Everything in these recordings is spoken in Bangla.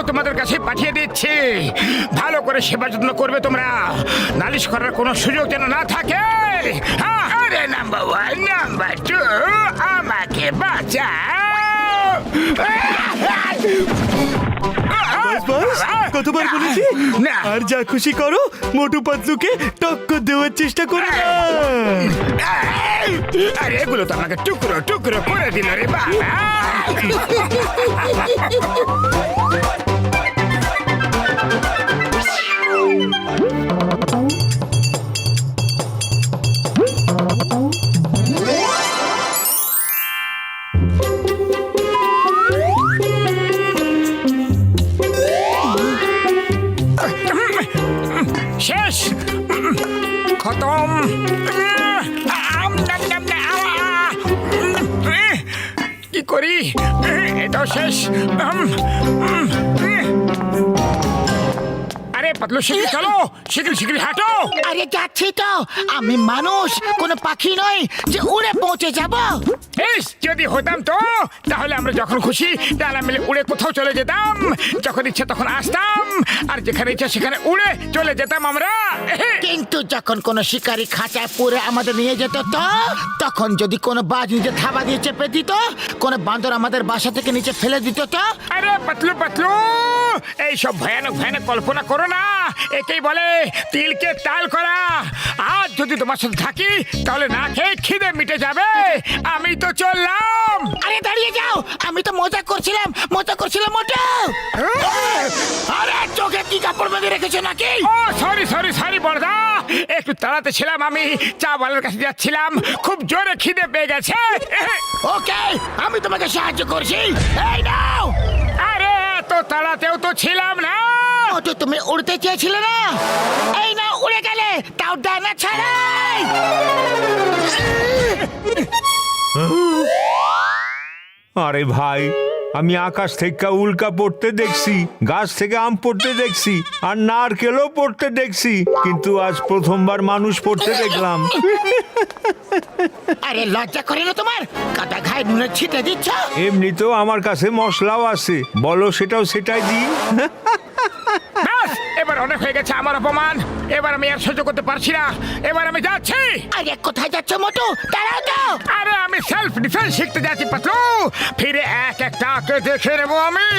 পাতলুকেও তোমাদের কাছে পাঠিয়ে দিচ্ছি। ভালো করে সেবা যত্ন করবে তোমরা, নালিশ করার কোনো সুযোগ যেন না থাকে। হ্যাঁ, আরে নাম্বার 1 নাম্বার 2 আমাকে বাঁচাও। বাস কতবার বলেছি না। আর যা খুশি করো, মোটু পাতলুকে টক্কর দেওয়ার চেষ্টা করো না। আরে এগুলো তো আমাকে টুকরো টুকরো করে দিল রে বাবা। শেষ, খতম। কি করি, এটাও শেষ। আরে পাতলু শিগগির চলো, শিগগির শিগগির হাঁটো। আরে যাচ্ছি তো, আমি মানুষ, কোনো পাখি নই যে উড়ে পৌঁছে যাব। ইস, যদি হতাম তো তাহলে আমরা যখন খুশি ডানা মিলে উড়ে কোথাও চলে যেতাম, যখন ইচ্ছে তখন আসতাম, আর যেখানে ইচ্ছে সেখানে উড়ে চলে যেতাম আমরা। কিন্তু যখন কোনো শিকারী খাঁচায় পুরে আমাদের নিয়ে যেত তো, তখন যদি কোনো বাজ নিচে থাবা দিয়ে চেপে দিত, কোনো বান্দর আমাদের বাসা থেকে নিচে ফেলে দিত তো। আরে পাতলু পাতলু, এইসব ভয়ানক ভয়ানক কল্পনা করো না, একেই বলে তিলকে তাল করা। আজ যদি তোমার সাথে থাকি তাহলে না খেয়ে খিদে মিটে যাবে। আমি তো চললাম। আরে দাঁড়িয়ে যাও, আমি তো মজা করছিলাম মোটা। আরে চোখে কি কাপড় বেঁধে রেখেছো নাকি? ও সরি সরি সরি বড়দা, একটু তাড়াতে ছিলাম, আমি চা বালার কাছে যাচ্ছিলাম, খুব জোরে খিদে পেয়ে গেছে। ওকে, আমি তোমাকে সাহায্য করছি। এই নাও। আরে এত তাড়াতেও তো ছিলাম না। মোটু, তুমি উড়তে চেয়েছিলে না? এই নাও, উড়ে গেলে, তাও ডানা ছাড়াই। আরে ভাই, আমি আকাশ থেকে উল্কা পড়তে দেখছি, গাছ থেকে আম পড়তে দেখছি, আর নারকেলও পড়তে দেখছি, কিন্তু আজ প্রথমবার মানুষ পড়তে দেখলাম। আরে লজ্জা করে না তোমার? কাটা ঘায়ে নুনের ছিটে দিচ্ছ। এমনিতেও আমার কাছে মশলাও আছে, বলো সেটাও সেটাই দিই। ব্যাস, এবার অনেক হয়ে গেছে আমার অপমান। এবার আমি আর সহ্য করতে পারছি না, এবার আমি যাচ্ছি। আরে কোথায় যাচ্ছ মোটু? দাঁড়াও তো। আরে আমি সেলফ ডিফেন্স শিখতে যাচ্ছি পাতলু, ফিরে এক একটাকে দেখে নেবো আমি।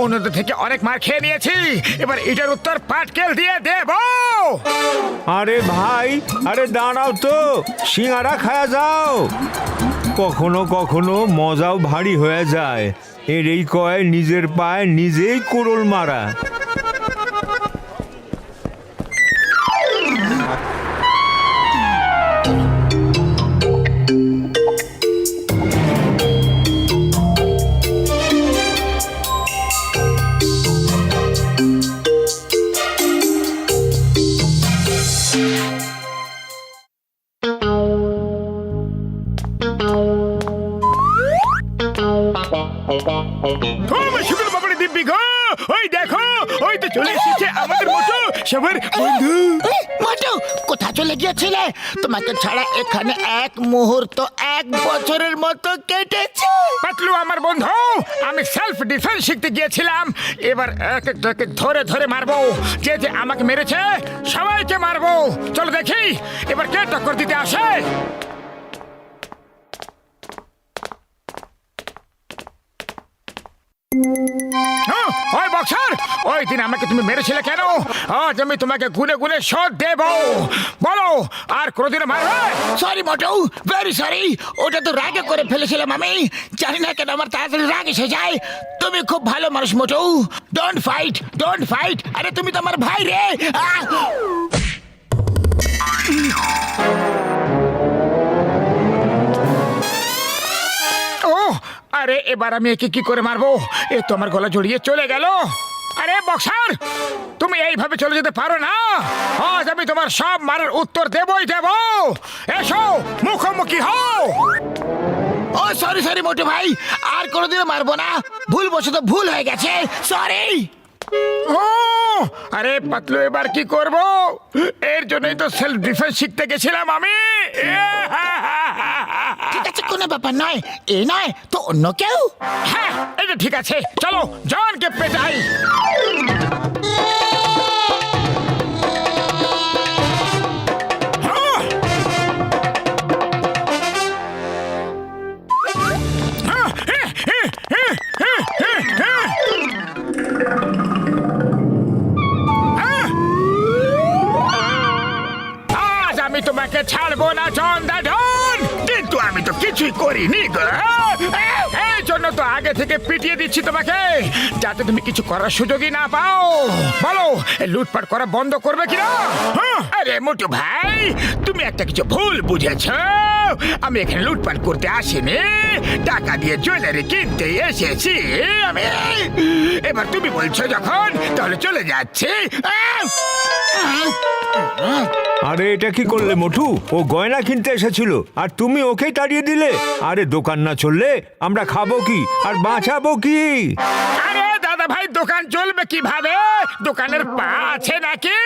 অন্যদের থেকে অনেক মার খেয়ে নিয়েছি, এবার এটার উত্তর পাটকেল দিয়ে দেবো। আরে ভাই, আরে দাঁড়াও তো, সিঙ্গারা খায়া যাও। কখনো কখনো মজাও ভারী হয়ে যায়, এর এই কয় নিজের পায়ে নিজেই কোড়ল মারা। দিব্যি গো, ওই দেখো, ওই তো চলে এসেছে আমাদের মোটু, সবার বন্ধু। মোটু, কোথায় চলে গিয়েছিলে? তোমাকে ছাড়া এখানে এক মুহূর্ত 1 বছরের মতো কেটেছে। পাতলু আমার বন্ধু, আমি সেলফ ডিফেন্স শিখতে গিয়েছিলাম, এবার এক একটাকে ধরে ধরে মারবো। যে যে আমাকে মেরেছে সবাইকে মারবো। চলো দেখি এবার কে টক্কর দিতে আসে। ওই বক্সার, ওই দিন আমাকে তুমি মেরেছিলে কেন? আজ আমি তোমাকে গুনে গুনে শোধ দেব। বলো, আর কোনোদিনও মারবে? সরি মোটু, ভেরি সরি। ওটা তো রাগে করে ফেলেছিলাম আমি। জানি না কেন আমার তাড়াতাড়ি রাগ এসে যায়। তুমি খুব ভালো মানুষ মোটু। Don't fight, don't fight. আরে তুমি তো আমার ভাই রে। ও আরে, এবার আমি একে কি করে মারবো? এ তো আমার গলা জড়িয়ে চলে গেল। আরে বক্সার, তুমি এইভাবে চলে যেতে পারো না। আজ আমি তোমার সব মারার উত্তর দেবই দেব। এসো, মুখোমুখি হও। ও সরি সরি মোটু ভাই, আর কোনোদিনও মারবো না। ভুলবশত ভুল হয়ে গেছে, সরি। ও আরে পাতলু, এবার কি করব? এর জন্যই তো সেলফ ডিফেন্স শিখতে গেছিলাম আমি। ঠিক আছে, কোনো ব্যাপার নয়। এ নয় তো অন্য কেউ। হ্যাঁ, এই যে আরে ঠিক আছে, চলো জনকে পেটাই। আজ আমি তোমাকে ছাড়বো না জন দাদন, কিন্তু আমি তো কিছুই করিনি গো। এই জন্য তো আগে থেকে পিটিয়ে দিচ্ছি তোমাকে, যাতে তুমি কিছু করার সুযোগই না পাও। বলো, এই লুটপাট করা বন্ধ করবে কিনা? আরে মোটু ভাই, তুমি একটা কিছু ভুল বুঝেছ। আমি এখানে লুটপাট করতে আসিনি, টাকা দিয়ে জুয়েলারি কিনতে এসেছি আমি। এবার তুমি বলছো যখন, তাহলে চলে যাচ্ছি। আরে এটা কি করলে মোটু? ও গয়না কিনতে এসেছিল আর তুমি ওকেই তাড়িয়ে দিলে। আরে দোকান না চললে আমরা খাবো কি আর বাঁচাবো কি? আরে দাদা ভাই, দোকান চলবে কিভাবে? দোকানের পা আছে নাকি?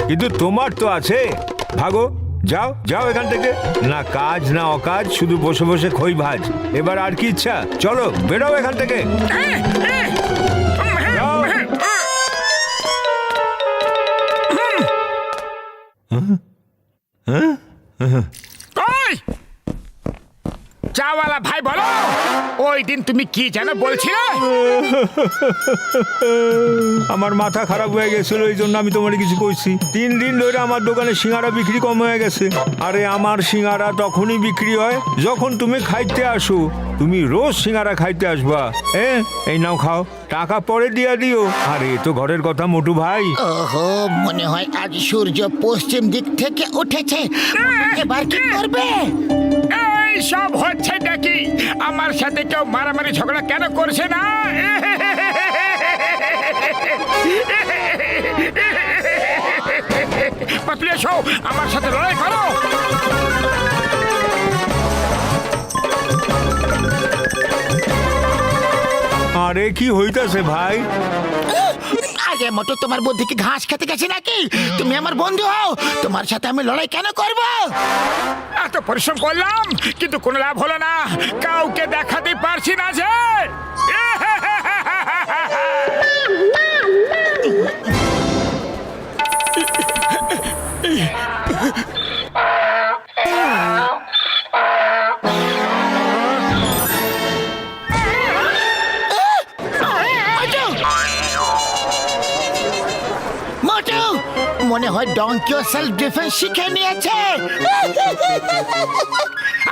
কিন্তু তোমার তো আছে। ভাগো, যাও যাও এখান থেকে। না কাজ না অকাজ, শুধু বসে বসে খই ভাজ। এবার আর কি ইচ্ছা? চলো বেরো এখান থেকে। যাও। ওই চাওয়ালা ভাই, বলো ওই দিন তুমি কি যেন বলছিলে? আমার মাথা খারাপ হয়ে গেছিল, এই জন্য আমি তোমার কিছু কইছি। 3 দিন ধরে আমার দোকানে সিঙ্গারা বিক্রি কম হয়ে গেছে। আরে আমার সিঙ্গারা তখনই বিক্রি হয় যখন তুমি খাইতে আসো। তুমি রোজ সিঙ্গারা খাইতে আসবা। এই নাও খাও, টাকা পরে দিয়া দিও। আরে তো ঘরের কথা মোটু ভাই। ওহো, মনে হয় আজ সূর্য পশ্চিম দিক থেকে উঠেছে। এবার কি করবে? এই সব হচ্ছে নাকি? আমার সাথে কেউ মারামারি ঝগড়া কেন করছে না? পাতলু, এসো আমার সাথে লড়াই করো। আরে কি হইতাছে ভাই? আগে মতো তোমার বুদ্ধি কি ঘাস খেতে গেছে নাকি? তুমি আমার বন্ধু হও, তোমার সাথে আমি লড়াই কেন করব? এত পরিশ্রম করলাম, কিন্তু কোনো লাভ হলো না। কাউকে দেখাতে পারছি না যে। মোটু, মনে হয় ডঙ্কিও সেলফ ডিফেন্স শিখে নিয়েছে।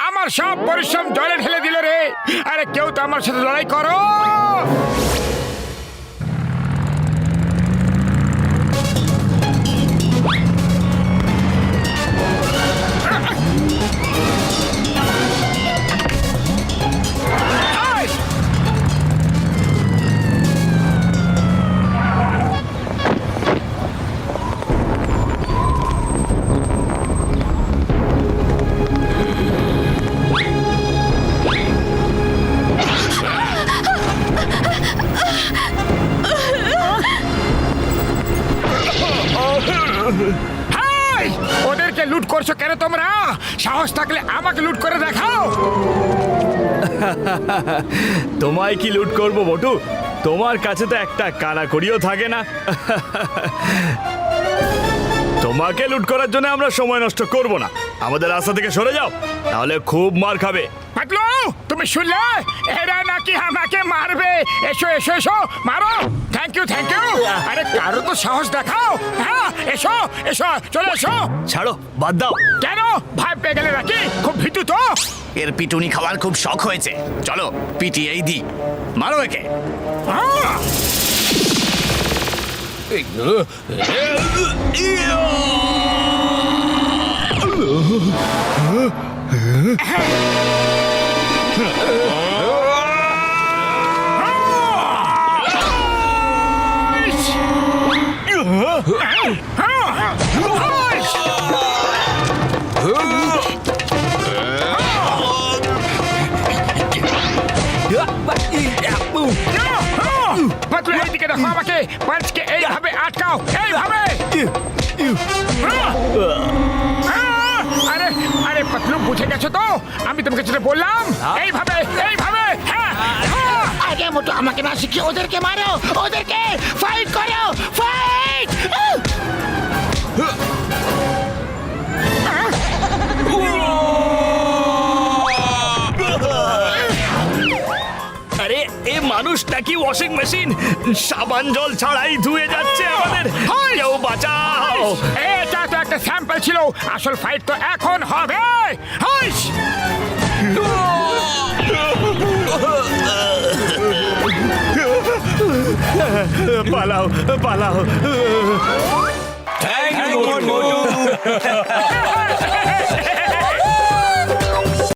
আমার সব পরিশ্রম জলে ঢেলে দিল রে। আরে কেউ তো আমার সাথে লড়াই করো। হাই! ওদেরকে লুট করছো কেন তোমরা? সাহস থাকলে আমাকে লুট করে দেখাও। তোমায় কি লুট করবো বটু? তোমার কাছে তো একটা কানাকড়িও থাকে না। তোমাকে লুট করার জন্য আমরা সময় নষ্ট করব না। আমাদের রাস্তা থেকে সরে যাও, তাহলে খুব মার খাবে। পাতলু, তুমি শুনলে? এরা নাকি আমাকে মারবে। এসো এসো এসো, মারো। Thank you thank you. আরে কারো তো সাহস দেখাও। হ্যাঁ, এসো এসো, চলে এসো। ছাড়ো, বাদ দাও। কেন ভয় পেয়ে গেলে নাকি? খুব ভীতু তো। এর পিটুনি খাওয়ার খুব শখ হয়েছে। চলো পিটিয়েই দি, মারো একে। আহ! পাতলু, এইদিকে দেখো আমাকে। পাঁচকে এইভাবে আটকাও, এইভাবে। আরে আরে পাতলু, বুঝে গেছো তো? আমি তোমাকে যেটা বললাম, এইভাবে এইভাবে। মোটু আমাকে না শিখিয়ে ওদেরকে মারো, ওদেরকে ফাইট করো, ফাইট! আরে এ মানুষটা কি ওয়াশিং মেশিন? সাবান জল ছাড়াই ধুয়ে যাচ্ছে আমাদের। কেউ বাঁচাও! এটা তো একটা স্যাম্পল ছিল, আসল ফাইট তো এখন হবে। হাইস! পালাও পালাও। Thank you Motu.